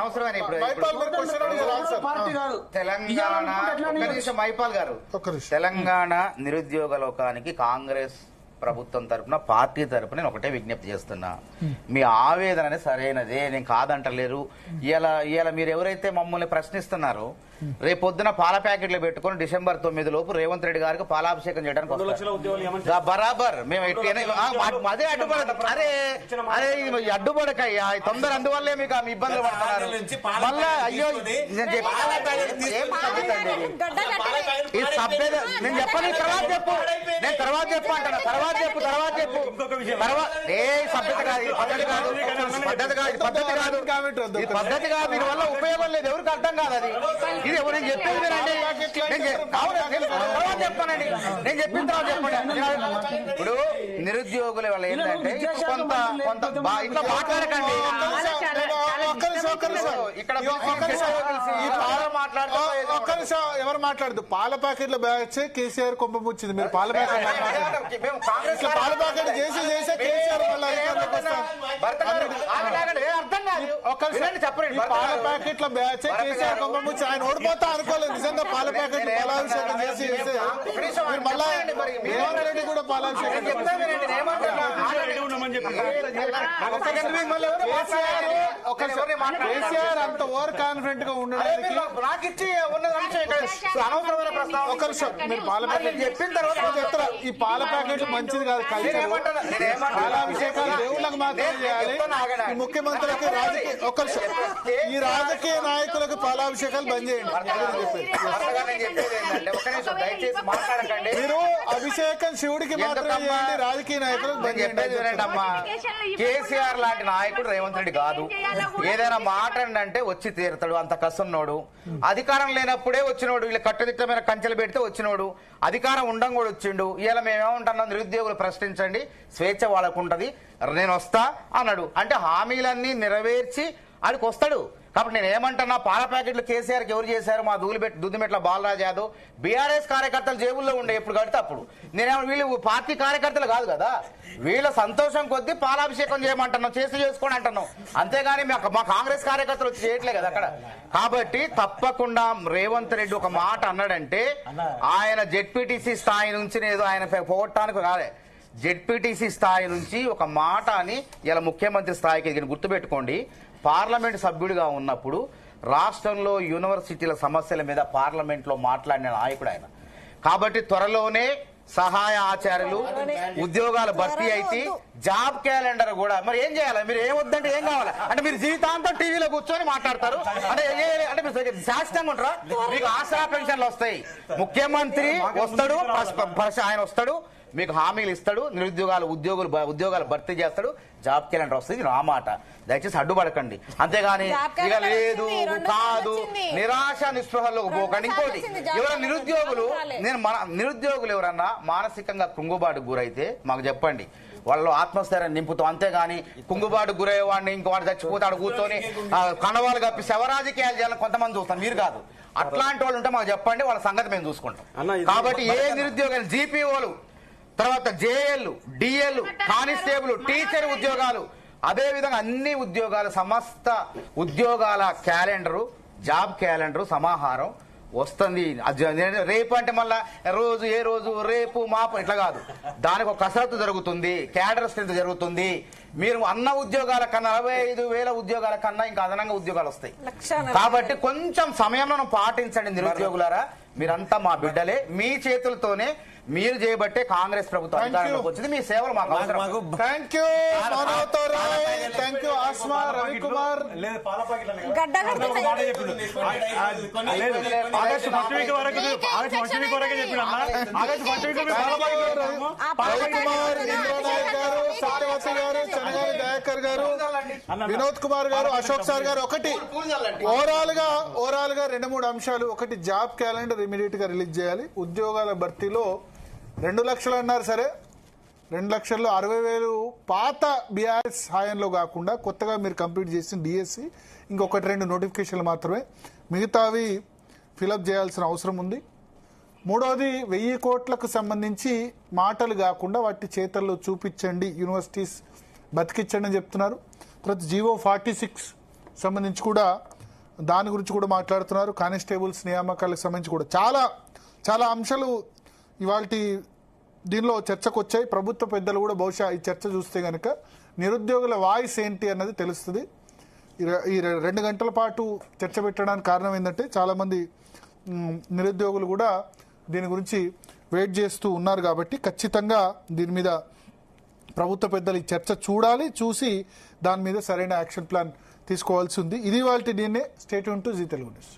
అనవసరమైన మైపాల్ గారు, తెలంగాణ నిరుద్యోగ లోకానికి కాంగ్రెస్ ప్రభుత్వం తరఫున, పార్టీ తరఫున నేను ఒకటే విజ్ఞప్తి చేస్తున్నా. మీ ఆవేదన సరైనదే, నేను కాదంటలేరు. ఇలా మీరు ఎవరైతే మమ్మల్ని ప్రశ్నిస్తున్నారో, రేపొద్దున పాల ప్యాకెట్లు పెట్టుకుని December 9 లోపు రేవంత్ రెడ్డి గారికి పాలాభిషేకం చేయడానికి బరాబర్ మేము అదే అడ్డుపడదు. అరే అడ్డుపడకయ్యా, తొందర అందువల్లే మీకు ఆమె ఇబ్బందులు పడుతున్నారు. మళ్ళా అయ్యో నేను ఈ సభ్యత నేను చెప్పను, తర్వాత చెప్పు, నేను తర్వాత చెప్పు అంటాను, తర్వాత చెప్పు ఏ సభ్యత కాదు, పద్ధతి కాదు, దీని వల్ల ఉపయోగం లేదు, ఎవరికి అర్థం కాదు. అది ఇది నేను చెప్పేది వినండి, తర్వాత చెప్పానండి, నేను చెప్పిన తర్వాత చెప్పండి. ఇప్పుడు నిరుద్యోగుల వల్ల ఏంటంటే కొంత ఇట్లా మాట్లాడకండి, ఎవరు మాట్లాడదు. పాల ప్యాకెట్ల బ్యాచ్ కేసీఆర్ కొంపముచ్చింది. మీరు పాల ప్యాకెట్ చేసి కేసీఆర్ పాల ప్యాకెట్ల బ్యాచ్ కేసీఆర్ కొంపముచ్చి ఆయన ఓడిపోతా అనుకోలేదు. నిజంగా పాల ప్యాకెట్ పాలాభిషేకం చేసి మళ్ళా రేవంత్ రెడ్డి కూడా పాలాభిషేకం. కేసీఆర్ అంత ఓవర్ కాన్ఫిడెంట్ గా ఉండడానికి మీరు పాల ప్యాకెట్ చెప్పిన తర్వాత చెప్తారా? ఈ పాల ప్యాకెట్ మంచిది కాదు, పాలాభిషేకాలు దేవుళ్ళకి మాత్రమే చేయాలి. ముఖ్యమంత్రులకి ఈ రాజకీయ నాయకులకు పాలాభిషేకాలు బంద్ చేయండి. మీరు అభిషేకం శివుడికి మాత్రమే చేయండి, రాజకీయ నాయకులకు బంద్ చేయండి. కేసీఆర్ లాంటి నాయకుడు రేవంత్ రెడ్డి కాదు. ఏదైనా మాట అంటే వచ్చి తీరుతాడు, అంత కసున్నోడు. అధికారం లేనప్పుడే వచ్చినోడు, వీళ్ళు కట్టుదిట్టమైన కంచెలు పెడితే వచ్చినోడు. అధికారం ఉండం కూడా వచ్చిండు. ఇలా మేమేమంటున్నాం, నిరుద్యోగులు ప్రశ్నించండి, స్వేచ్ఛ వాళ్ళకు ఉంటది, నేను వస్తా అన్నాడు. అంటే హామీలన్నీ నెరవేర్చి ఆడికి వస్తాడు. కాబట్టి నేను ఏమంటున్నా, పాల ప్యాకెట్లు కేసీఆర్కి ఎవరు చేశారు? మా దుద్దిమెట్ల బాలరాజ్ యాదవ్ బీఆర్ఎస్ కార్యకర్తలు జేబుల్లో ఉండే ఎప్పుడు కడితే అప్పుడు. నేనేమో వీళ్ళు పార్టీ కార్యకర్తలు కాదు కదా, వీళ్ళ సంతోషం కొద్దీ పాలాభిషేకం చేయమంటున్నాం, చేసుకోండి అంటున్నాం. అంతేగాని మా కాంగ్రెస్ కార్యకర్తలు వచ్చి చేయట్లే కదా అక్కడ. కాబట్టి తప్పకుండా రేవంత్ రెడ్డి ఒక మాట అన్నాడంటే ఆయన జెడ్పీటీసీ స్థాయి నుంచి ఏదో ఆయన పోగొట్టడానికి రాలే, జెడ్పీటీసీ స్థాయి నుంచి ఒక మాట అని ఇలా ముఖ్యమంత్రి స్థాయికి గుర్తుపెట్టుకోండి. పార్లమెంట్ సభ్యుడిగా ఉన్నప్పుడు రాష్ట్రంలో యూనివర్సిటీల సమస్యల మీద పార్లమెంట్ లో మాట్లాడిన నాయకుడు ఆయన. కాబట్టి త్వరలోనే సహాయ ఆచార్యులు ఉద్యోగాలు భర్తీ అయితే జాబ్ క్యాలెండర్ కూడా మరి ఏం చేయాలి? మీరు ఏం వద్దంటే ఏం కావాలి అంటే మీరు జీవితాంతం టీవీలో కూర్చొని మాట్లాడతారు అంటే మీరు శాశ్వతంగా ఉంటారా? మీకు ఆసరా పెన్షన్లు వస్తాయి, ముఖ్యమంత్రి వస్తాడు, ఆయన వస్తాడు, మీకు హామీలు ఇస్తాడు, ఉద్యోగాలు భర్తీ చేస్తాడు, జాబ్ క్యాలెండర్ వస్తుంది. నా మాట, దయచేసి అడ్డుపడకండి. అంతేగాని ఇక లేదు కాదు నిరాశ నిస్పృహల్లోకి పోకండి. ఇంకోటి, ఎవరైనా నిరుద్యోగులు ఎవరన్నా మానసికంగా కుంగుబాటుకు గురైతే మాకు చెప్పండి, వాళ్ళు ఆత్మస్థైర్యాన్ని నింపుతాం. అంతేగాని కుంగుబాటు గురయ్యేవాడిని ఇంకోవాడు చచ్చిపోతాడు కూర్చొని కణవాళ్ళు కప్పి శవరాజకీయాలు చేయాలని కొంతమంది చూస్తాం, మీరు కాదు. అట్లాంటి వాళ్ళు ఉంటే మాకు చెప్పండి, వాళ్ళ సంగతి మేము చూసుకుంటాం. కాబట్టి ఏ నిరుద్యోగాలు, జీపీఓలు, తర్వాత జేఎల్, డిఎల్, కానిస్టేబుల్, టీచర్ ఉద్యోగాలు, అదేవిధంగా అన్ని ఉద్యోగాలు, సమస్త ఉద్యోగాల క్యాలెండరు, జాబ్ క్యాలెండరు సమాహారం వస్తుంది. రేపు అంటే మళ్ళా రోజు రేపు మాపు ఇట్లా కాదు, దానికి ఒక కసరత్తు జరుగుతుంది, క్యాడర్ స్ట్రెంత్ జరుగుతుంది. మీరు అన్న ఉద్యోగాల కన్నా 45,000 ఉద్యోగాల కన్నా ఇంకా అదనంగా ఉద్యోగాలు వస్తాయి. కాబట్టి కొంచెం సమయంలో పాటించండి నిరుద్యోగులారా. మీరంతా మా బిడ్డలే, మీ చేతులతోనే మీరు చేయబట్టే కాంగ్రెస్ ప్రభుత్వం అధికారంలోకి వచ్చింది. మీ సేవలు మాకు అవసరం. సత్యవతి గారు, చెనగారి దయాకర్ గారు, వినోద్ కుమార్ గారు, అశోక్ సార్ గారు, ఒకటి ఓవరాల్ గా 2-3 అంశాలు. ఒకటి, జాబ్ క్యాలెండర్ ఇమీడియట్ గా రిలీజ్ చేయాలి. ఉద్యోగాల భర్తీలో 2 లక్షలు అన్నారు, సరే 2 లక్షల్లో 60,000 పాత బీఆర్ఎస్ హాయంలో కాకుండా కొత్తగా మీరు కంప్లీట్ చేసిన డిఎస్సి, ఇంకొకటి 2 నోటిఫికేషన్లు మాత్రమే, మిగతావి ఫిలప్ చేయాల్సిన అవసరం ఉంది. మూడవది, 1000 కోట్లకు సంబంధించి మాటలు కాకుండా వాటి చేతల్లో చూపించండి, యూనివర్సిటీస్ బతికించండి అని చెప్తున్నారు. తర్వాత జీవో 46 సంబంధించి కూడా దాని గురించి కూడా మాట్లాడుతున్నారు. కానిస్టేబుల్స్ నియామకాలకు సంబంధించి కూడా చాలా చాలా అంశాలు ఇవాళ దీనిలో చర్చకు వచ్చాయి. ప్రభుత్వ పెద్దలు కూడా బహుశా ఈ చర్చ చూస్తే కనుక నిరుద్యోగుల వాయిస్ ఏంటి అన్నది తెలుస్తుంది. ఈ 2 గంటల పాటు చర్చ పెట్టడానికి కారణం ఏంటంటే చాలామంది నిరుద్యోగులు కూడా దీని గురించి వెయిట్ చేస్తూ ఉన్నారు. కాబట్టి ఖచ్చితంగా దీని మీద ప్రభుత్వ పెద్దలు ఈ చర్చ చూడాలి, చూసి దాని మీద సరైన యాక్షన్ ప్లాన్ తీసుకోవాల్సి ఉంది. ఇది వాళ్ళ DNA. Stay tune to Zee Telugu news.